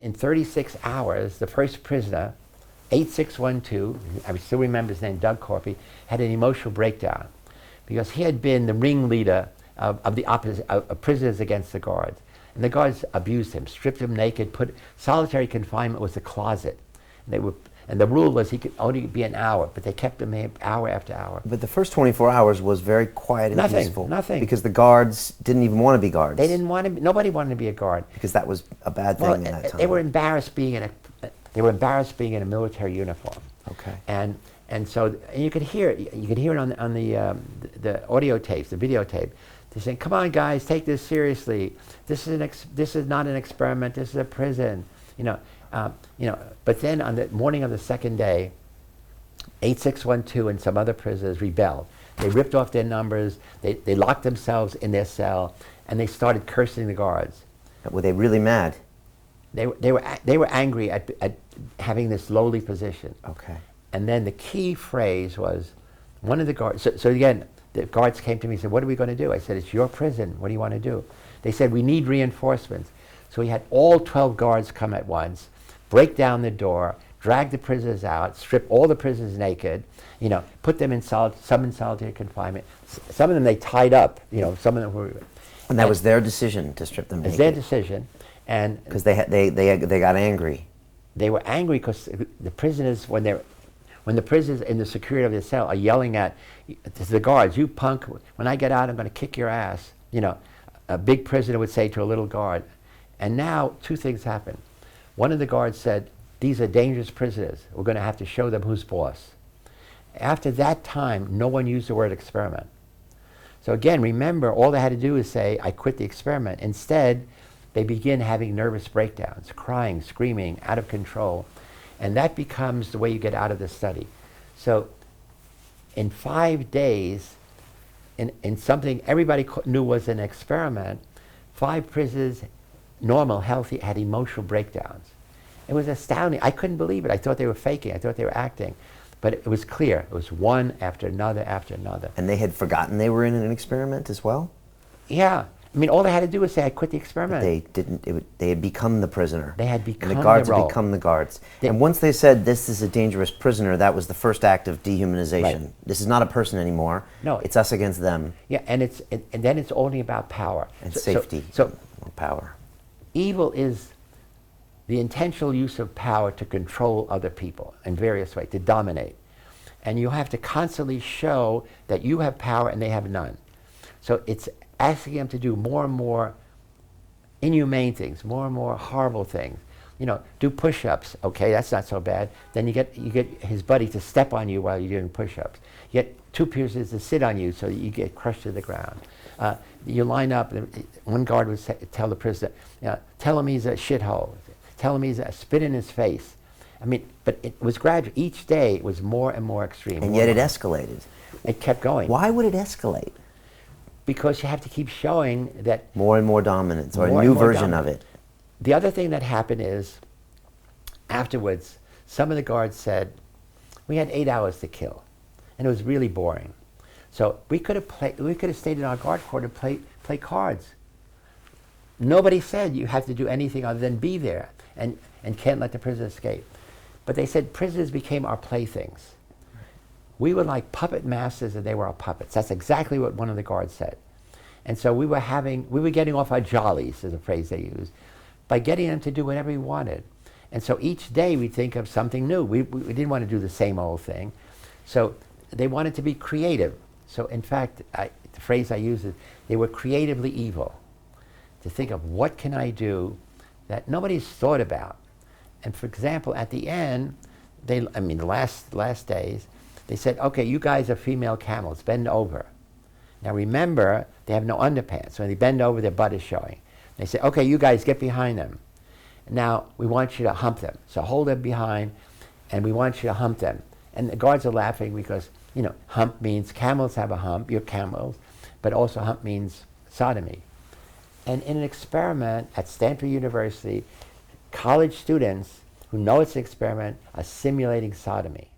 In 36 hours, the first prisoner, 8612, I still remember his name, Doug Corpy, had an emotional breakdown because he had been the ringleader of the opposite, of prisoners against the guards. And the guards abused him, stripped him naked, put solitary confinement was the closet. And the rule was he could only be an hour, but they kept him hour after hour. But the first 24 hours was very quiet and peaceful. Nothing. Because the guards didn't even want to be guards. They didn't want to. Nobody wanted to be a guard. Because that was a bad thing in that time. They were embarrassed being in a military uniform. Okay. And so you could hear it. You could hear it on the audio tapes, the videotape. They're saying, "Come on, guys, take this seriously. This is not an experiment. This is a prison." But then on the morning of the second day, 8612 and some other prisoners rebelled. They ripped off their numbers. They locked themselves in their cell, and they started cursing the guards. Were they really mad? They were angry at having this lowly position. Okay. And then the key phrase was, one of the guards. So again, the guards came to me and said, "What are we going to do?" I said, "It's your prison. What do you want to do?" They said, "We need reinforcements." So we had all 12 guards come at once, break down the door, drag the prisoners out, strip all the prisoners naked, put them in some in solitary confinement. Some of them they tied up, some of them were. And that was their decision to strip them naked. It was their decision, and because they got angry. They were angry because the prisoners, when the prisoners in the security of the cell are yelling at the guards, "You punk! When I get out, I'm going to kick your ass." A big prisoner would say to a little guard. And now two things happen. One of the guards said, "These are dangerous prisoners. We're going to have to show them who's boss." After that time, no one used the word experiment. So again, remember, all they had to do is say, "I quit the experiment." Instead, they begin having nervous breakdowns, crying, screaming, out of control. And that becomes the way you get out of the study. So in 5 days, in something everybody knew was an experiment, 5 prisoners, normal, healthy, had emotional breakdowns. It was astounding. I couldn't believe it. I thought they were faking. I thought they were acting. But it was clear. It was one after another after another. And they had forgotten they were in an experiment as well? Yeah. I mean, all they had to do was say, "I quit the experiment." But they didn't. They had become the prisoner. They had become and the guards the role. had become the guards. And once they said, "This is a dangerous prisoner," that was the first act of dehumanization. Right. This is not a person anymore. No. It's us against them. Yeah, and then it's only about power. And safety. So power. evil is the intentional use of power to control other people in various ways, to dominate. And you have to constantly show that you have power and they have none. So it's asking them to do more and more inhumane things, more and more horrible things. Do push-ups. Okay, that's not so bad. Then you get his buddy to step on you while you're doing push-ups. You get 2 prisoners to sit on you so that you get crushed to the ground. You line up. One guard would tell the prisoner, "Tell him he's a shithole. Tell him he's a spit in his face." I mean, but it was gradual. Each day it was more and more extreme. And yet it escalated. It kept going. Why would it escalate? Because you have to keep showing that more and more dominance, or a new version of it. The other thing that happened is, afterwards, some of the guards said, "We had 8 hours to kill, and it was really boring. So we could have stayed in our guard quarter and play cards." Nobody said you have to do anything other than be there and can't let the prisoners escape. But they said prisoners became our playthings. We were like puppet masters and they were our puppets. That's exactly what one of the guards said. And so we were getting off our jollies, is a phrase they used, by getting them to do whatever we wanted. And so each day we'd think of something new. We didn't want to do the same old thing. So they wanted to be creative. So in fact, the phrase I use is, they were creatively evil. To think of, what can I do that nobody's thought about? And for example, at the end, the last days, they said, "Okay, you guys are female camels, bend over." Now remember, they have no underpants. When they bend over, their butt is showing. They say, "Okay, you guys get behind them. Now we want you to hump them. So hold them behind, and we want you to hump them." And the guards are laughing because, hump means camels have a hump, you're camels, but also hump means sodomy. And in an experiment at Stanford University, college students who know it's an experiment are simulating sodomy.